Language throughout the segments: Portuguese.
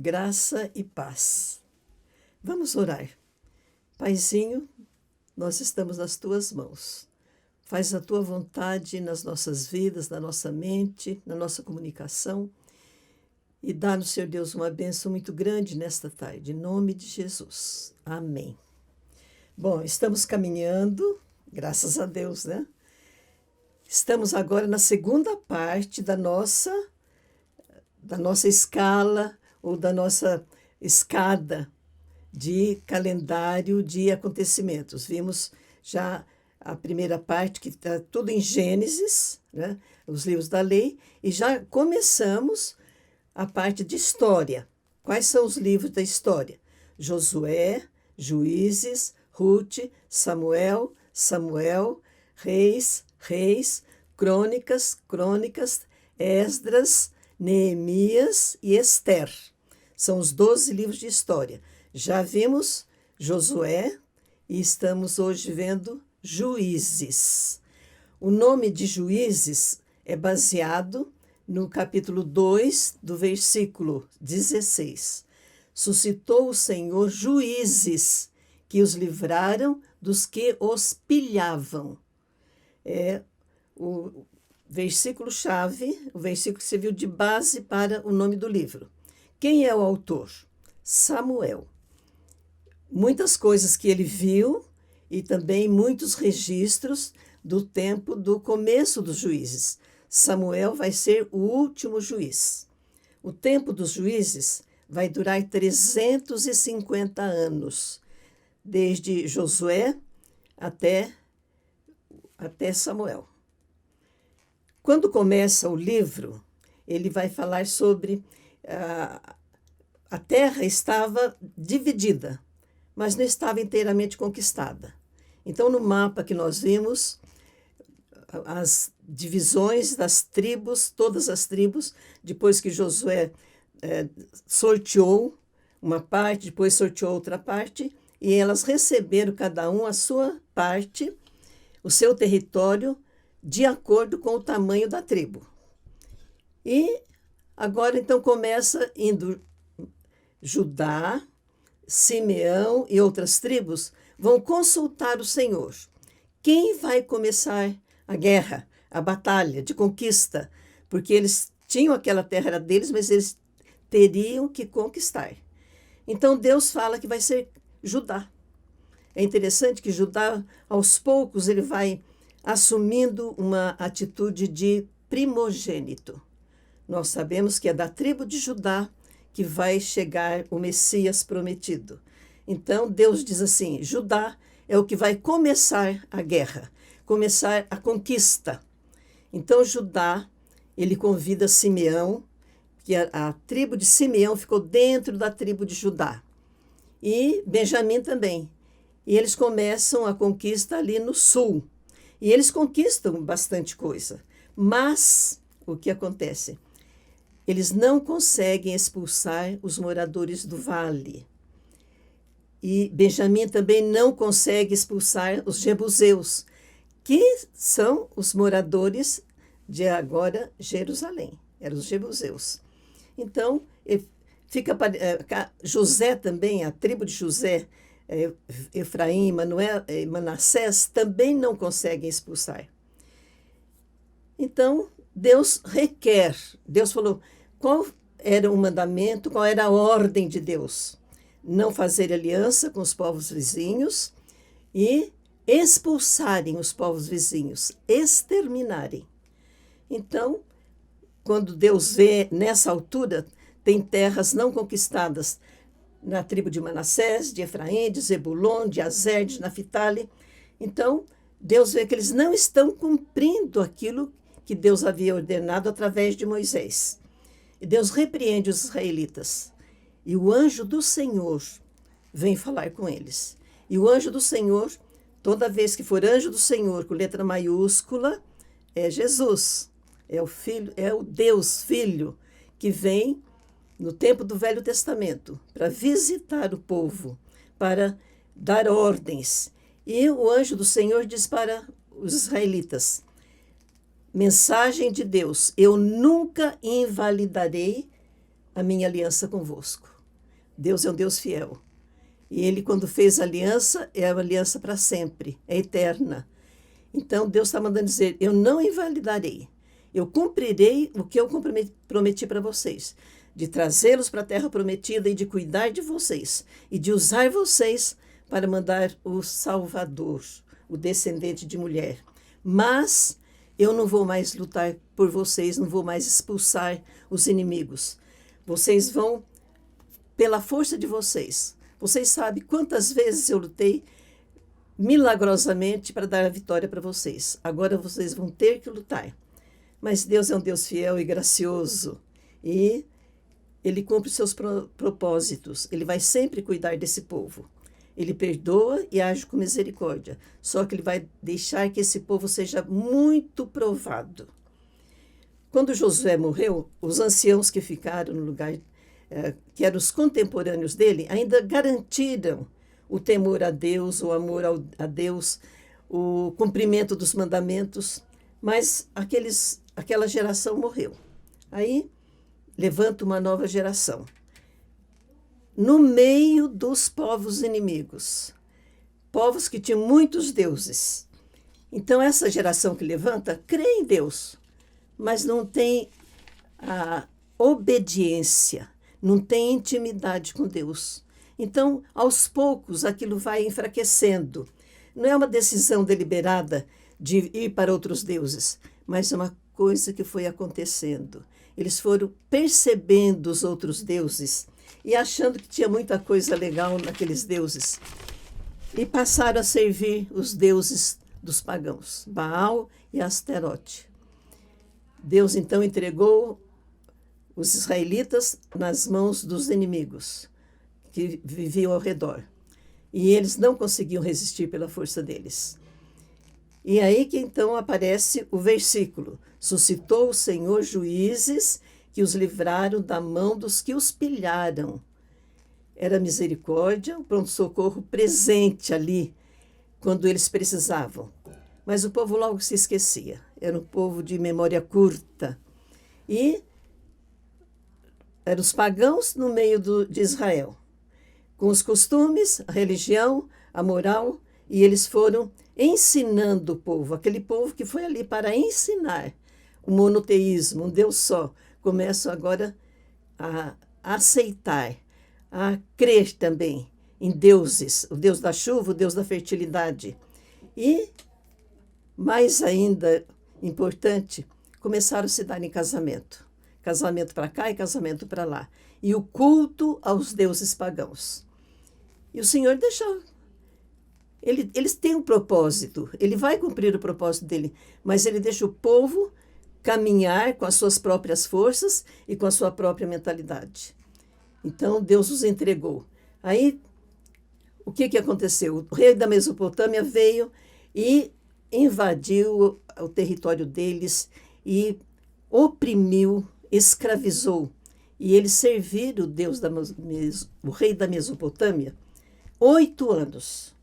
graça e paz. Vamos orar. Paizinho, nós estamos nas tuas mãos. Faz a tua vontade nas nossas vidas, na nossa mente, na nossa comunicação. E dá-nos, Senhor Deus, uma bênção muito grande nesta tarde, em nome de Jesus. Amém. Bom, estamos caminhando, graças a Deus, né? Estamos agora na segunda parte da nossa escala ou da nossa escada de calendário de acontecimentos. Vimos já a primeira parte, que está tudo em Gênesis, né? Os livros da lei, e já começamos a parte de história. Quais são os livros da história? Josué, Juízes, Ruth, Samuel, Reis, Crônicas, Esdras, Neemias e Ester. São os 12 livros de história. Já vimos Josué e estamos hoje vendo Juízes. O nome de Juízes é baseado no capítulo 2, do versículo 16. Suscitou o Senhor juízes que os livraram dos que os pilhavam. É o versículo-chave, o versículo que serviu de base para o nome do livro. Quem é o autor? Samuel. Muitas coisas que ele viu e também muitos registros do tempo do começo dos juízes. Samuel vai ser o último juiz. O tempo dos juízes vai durar 350 anos, desde Josué até Samuel. Quando começa o livro, ele vai falar sobre a terra estava dividida, mas não estava inteiramente conquistada. Então, no mapa que nós vimos, as divisões das tribos, todas as tribos, depois que Josué sorteou uma parte, depois sorteou outra parte, e elas receberam cada um a sua parte, o seu território, de acordo com o tamanho da tribo. E agora, então, começa indo Judá, Simeão e outras tribos vão consultar o Senhor. Quem vai começar a guerra, a batalha de conquista? Porque eles tinham aquela terra era deles, mas eles teriam que conquistar. Então, Deus fala que vai ser Judá. É interessante que Judá, aos poucos, ele vai assumindo uma atitude de primogênito. Nós sabemos que é da tribo de Judá que vai chegar o Messias prometido. Então, Deus diz assim, Judá é o que vai começar a guerra, começar a conquista. Então, Judá, ele convida Simeão, que a tribo de Simeão ficou dentro da tribo de Judá. E Benjamim também. E eles começam a conquista ali no sul. E eles conquistam bastante coisa. Mas, o que acontece? Eles não conseguem expulsar os moradores do vale. E Benjamim também não consegue expulsar os jebuseus, que são os moradores de agora Jerusalém. Eram os jebuseus. Então, José também, a tribo de José, Efraim, Manassés, também não conseguem expulsar. Então, Deus falou, qual era o mandamento, qual era a ordem de Deus? Não fazer aliança com os povos vizinhos e expulsarem os povos vizinhos, exterminarem. Então, quando Deus vê nessa altura, tem terras não conquistadas na tribo de Manassés, de Efraim, de Zebulon, de Azer, de Naphtali. Então, Deus vê que eles não estão cumprindo aquilo que Deus havia ordenado através de Moisés. E Deus repreende os israelitas. E o anjo do Senhor vem falar com eles. E o anjo do Senhor, toda vez que for anjo do Senhor, com letra maiúscula, é Jesus. É o Filho, é o Deus Filho, que vem no tempo do Velho Testamento, para visitar o povo, para dar ordens. E o anjo do Senhor diz para os israelitas, mensagem de Deus, eu nunca invalidarei a minha aliança convosco. Deus é um Deus fiel. E ele, quando fez aliança, é uma aliança para sempre, é eterna. Então, Deus está mandando dizer, eu não invalidarei. Eu cumprirei o que eu prometi para vocês, de trazê-los para a terra prometida e de cuidar de vocês, e de usar vocês para mandar o Salvador, o descendente de mulher. Mas eu não vou mais lutar por vocês, não vou mais expulsar os inimigos. Vocês vão pela força de vocês. Vocês sabem quantas vezes eu lutei milagrosamente para dar a vitória para vocês. Agora vocês vão ter que lutar. Mas Deus é um Deus fiel e gracioso. E Ele cumpre seus propósitos. Ele vai sempre cuidar desse povo. Ele perdoa e age com misericórdia. Só que Ele vai deixar que esse povo seja muito provado. Quando Josué morreu, os anciãos que ficaram no lugar, que eram os contemporâneos dele, ainda garantiram o temor a Deus, o amor a Deus, o cumprimento dos mandamentos, mas aquela geração morreu. Aí levanta uma nova geração. No meio dos povos inimigos, povos que tinham muitos deuses. Então essa geração que levanta crê em Deus, mas não tem a obediência, não tem intimidade com Deus. Então, aos poucos, aquilo vai enfraquecendo. Não é uma decisão deliberada de ir para outros deuses, mas é uma coisa que foi acontecendo. Eles foram percebendo os outros deuses e achando que tinha muita coisa legal naqueles deuses. E passaram a servir os deuses dos pagãos, Baal e Asterote. Deus, então, entregou os israelitas nas mãos dos inimigos que viviam ao redor. E eles não conseguiam resistir pela força deles. E aí que então aparece o versículo: suscitou o Senhor juízes que os livraram da mão dos que os pilharam. Era misericórdia, o pronto-socorro presente ali, quando eles precisavam. Mas o povo logo se esquecia. Era um povo de memória curta. E eram os pagãos no meio de Israel, com os costumes, a religião, a moral, e eles foram ensinando o povo, aquele povo que foi ali para ensinar o monoteísmo, um Deus só, começam agora a aceitar, a crer também em deuses, o Deus da chuva, o Deus da fertilidade. E, mais ainda importante, começaram a se dar em casamento. Casamento para cá e casamento para lá. E o culto aos deuses pagãos. E o Senhor deixou. Eles têm um propósito, ele vai cumprir o propósito dele, mas ele deixa o povo caminhar com as suas próprias forças e com a sua própria mentalidade. Então, Deus os entregou. Aí, o que aconteceu? O rei da Mesopotâmia veio e invadiu o território deles e oprimiu, escravizou. E eles serviram o rei da Mesopotâmia 8 anos.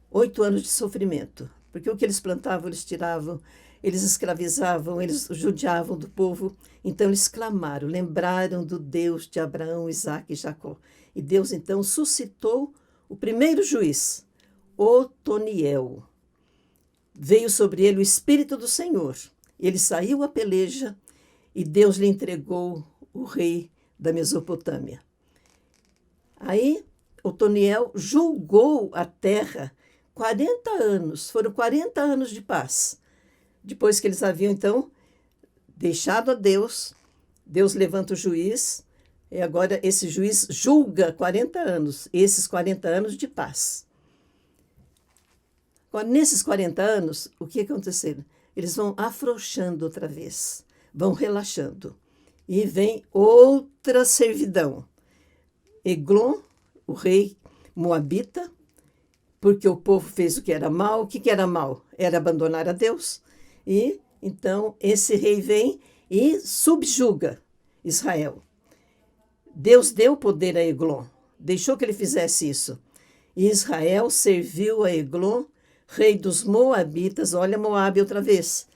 8 anos de sofrimento. Porque o que eles plantavam, eles tiravam, eles escravizavam, eles judiavam do povo. Então eles clamaram, lembraram do Deus de Abraão, Isaque e Jacó. E Deus então suscitou o primeiro juiz, Otoniel. Veio sobre ele o Espírito do Senhor. Ele saiu à peleja e Deus lhe entregou o rei da Mesopotâmia. Aí, Otoniel julgou a terra 40 anos. Foram 40 anos de paz. Depois que eles haviam, então, deixado a Deus, Deus levanta o juiz, e agora esse juiz julga 40 anos, esses 40 anos de paz. Agora, nesses 40 anos, o que aconteceu? Eles vão afrouxando outra vez, vão relaxando. E vem outra servidão. Eglon, o rei moabita, porque o povo fez o que era mal. O que era mal? Era abandonar a Deus. E então esse rei vem e subjuga Israel. Deus deu poder a Eglon, deixou que ele fizesse isso. E Israel serviu a Eglon, rei dos moabitas. Olha Moabe outra vez.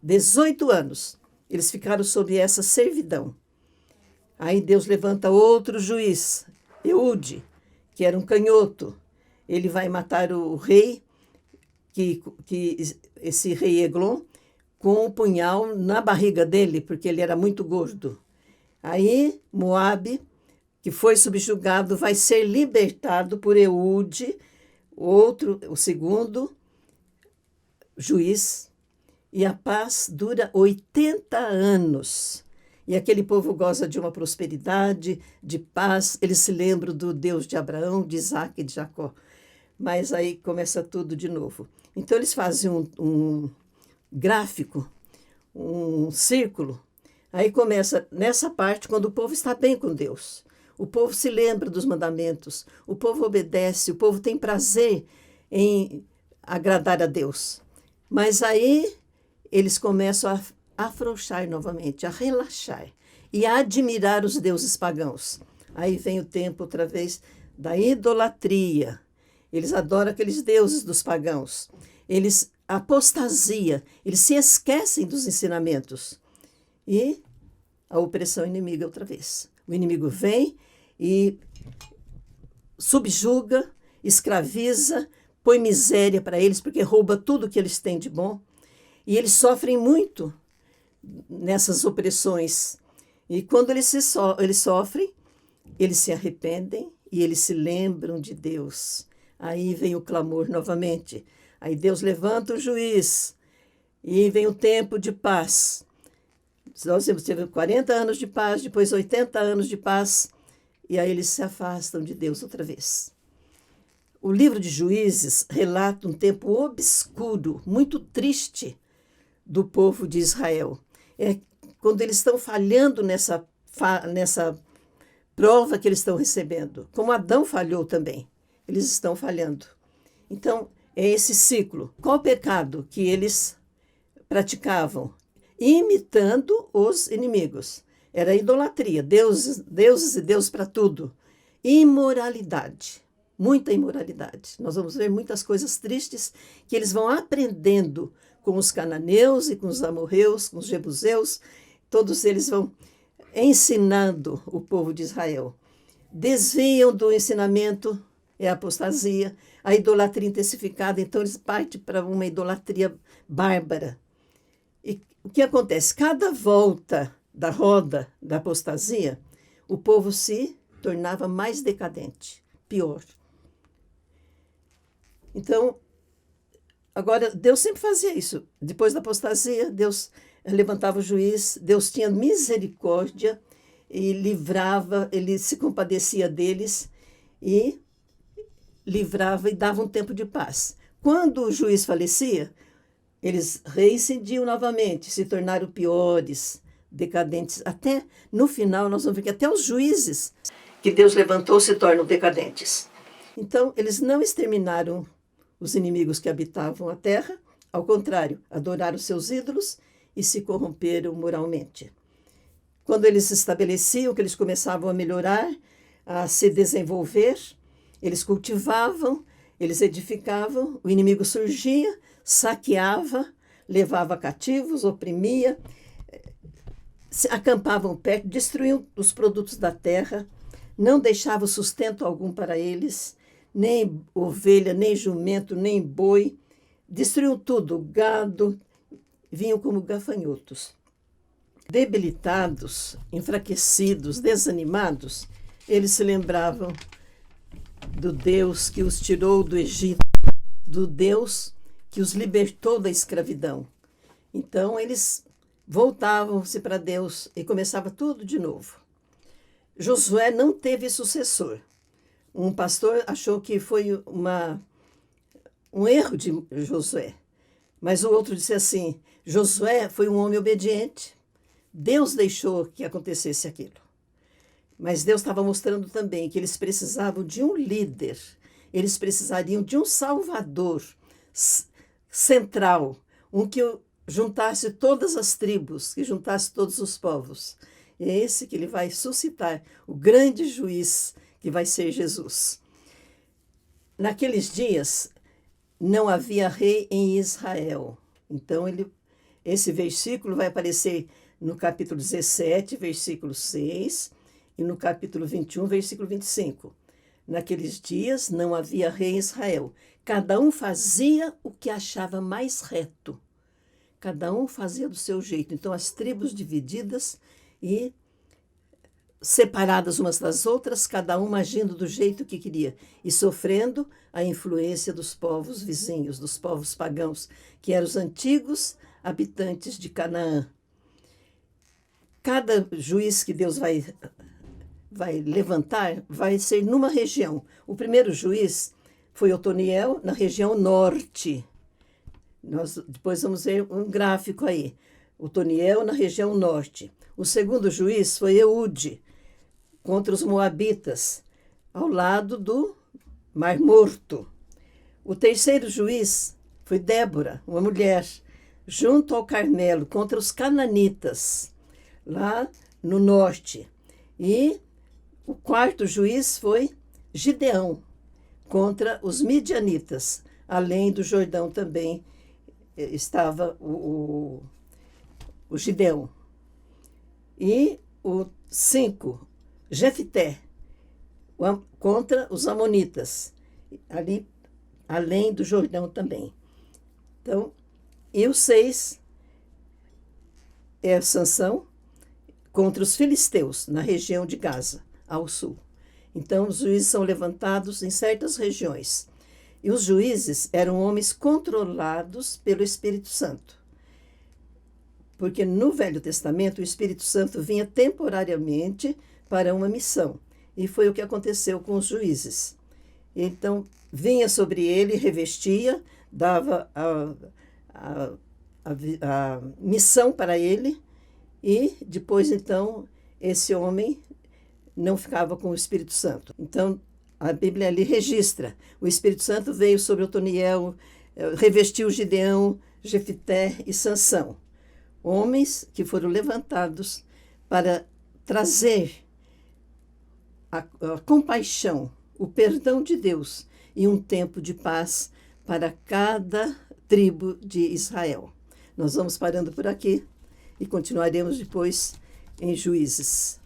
18 anos. Eles ficaram sob essa servidão. Aí Deus levanta outro juiz, Eude, que era um canhoto. Ele vai matar o rei, esse rei Eglon, com um punhal na barriga dele, porque ele era muito gordo. Aí, Moabe, que foi subjugado, vai ser libertado por Eude, o segundo juiz, e a paz dura 80 anos. E aquele povo goza de uma prosperidade, de paz. Eles se lembram do Deus de Abraão, de Isaac e de Jacó. Mas aí começa tudo de novo. Então, eles fazem um gráfico, um círculo. Aí começa nessa parte, quando o povo está bem com Deus. O povo se lembra dos mandamentos, o povo obedece, o povo tem prazer em agradar a Deus. Mas aí eles começam a afrouxar novamente, a relaxar e a admirar os deuses pagãos. Aí vem o tempo outra vez da idolatria. Eles adoram aqueles deuses dos pagãos. Eles apostasia, eles se esquecem dos ensinamentos. E a opressão inimiga outra vez. O inimigo vem e subjuga, escraviza, põe miséria para eles, porque rouba tudo que eles têm de bom. E eles sofrem muito nessas opressões. E quando eles sofrem, eles se arrependem e eles se lembram de Deus. Aí vem o clamor novamente. Aí Deus levanta o juiz e vem o tempo de paz. Nós teve 40 anos de paz, depois 80 anos de paz, e aí eles se afastam de Deus outra vez. O livro de Juízes relata um tempo obscuro, muito triste, do povo de Israel. É quando eles estão falhando nessa prova que eles estão recebendo. Como Adão falhou também, eles estão falhando. Então, é esse ciclo. Qual o pecado que eles praticavam? Imitando os inimigos. Era idolatria, deuses e Deus para tudo. Imoralidade, muita imoralidade. Nós vamos ver muitas coisas tristes que eles vão aprendendo com os cananeus e com os amorreus, com os jebuseus. Todos eles vão ensinando o povo de Israel. Desviam do ensinamento, é a apostasia, a idolatria intensificada, então eles partem para uma idolatria bárbara. E o que acontece? Cada volta da roda da apostasia, o povo se tornava mais decadente, pior. Então, agora, Deus sempre fazia isso. Depois da apostasia, Deus levantava o juiz, Deus tinha misericórdia e livrava, ele se compadecia deles e livrava e dava um tempo de paz. Quando o juiz falecia, eles reincidiam novamente, se tornaram piores, decadentes. Até no final, nós vamos ver que até os juízes que Deus levantou se tornam decadentes. Então, eles não exterminaram os inimigos que habitavam a terra, ao contrário, adoraram seus ídolos e se corromperam moralmente. Quando eles se estabeleciam, que eles começavam a melhorar, a se desenvolver, eles cultivavam, eles edificavam, o inimigo surgia, saqueava, levava cativos, oprimia, acampavam perto, destruíam os produtos da terra, não deixavam sustento algum para eles, nem ovelha, nem jumento, nem boi, destruíam tudo, gado, vinham como gafanhotos. Debilitados, enfraquecidos, desanimados, eles se lembravam do Deus que os tirou do Egito, do Deus que os libertou da escravidão. Então, eles voltavam-se para Deus e começava tudo de novo. Josué não teve sucessor. Um pastor achou que foi um erro de Josué. Mas o outro disse assim, Josué foi um homem obediente. Deus deixou que acontecesse aquilo. Mas Deus estava mostrando também que eles precisavam de um líder. Eles precisariam de um salvador central. Um que juntasse todas as tribos, que juntasse todos os povos. E é esse que ele vai suscitar, o grande juiz que vai ser Jesus. Naqueles dias, não havia rei em Israel. Então, esse versículo vai aparecer no capítulo 17, versículo 6, E no capítulo 21, versículo 25. Naqueles dias não havia rei em Israel. Cada um fazia o que achava mais reto. Cada um fazia do seu jeito. Então, as tribos divididas e separadas umas das outras, cada uma agindo do jeito que queria e sofrendo a influência dos povos vizinhos, dos povos pagãos, que eram os antigos habitantes de Canaã. Cada juiz que Deus vai levantar vai ser numa região. O primeiro juiz foi Otoniel, na região norte. Nós depois vamos ver um gráfico aí. Otoniel, na região norte. O segundo juiz foi Eude, contra os moabitas, ao lado do Mar Morto. O terceiro juiz foi Débora, uma mulher, junto ao Carmelo, contra os cananitas, lá no norte. E o quarto juiz foi Gideão, contra os midianitas. Além do Jordão também estava o Gideão. E o 5, Jefté, contra os amonitas, ali além do Jordão também. Então, e o 6 é Sansão contra os filisteus, na região de Gaza, ao sul. Então, os juízes são levantados em certas regiões. E os juízes eram homens controlados pelo Espírito Santo. Porque no Velho Testamento, o Espírito Santo vinha temporariamente para uma missão. E foi o que aconteceu com os juízes. Então, vinha sobre ele, revestia, dava a missão para ele, e depois, então, esse homem não ficava com o Espírito Santo. Então, a Bíblia ali registra. O Espírito Santo veio sobre Otoniel, revestiu Gideão, Jefté e Sansão. Homens que foram levantados para trazer a compaixão, o perdão de Deus e um tempo de paz para cada tribo de Israel. Nós vamos parando por aqui e continuaremos depois em Juízes.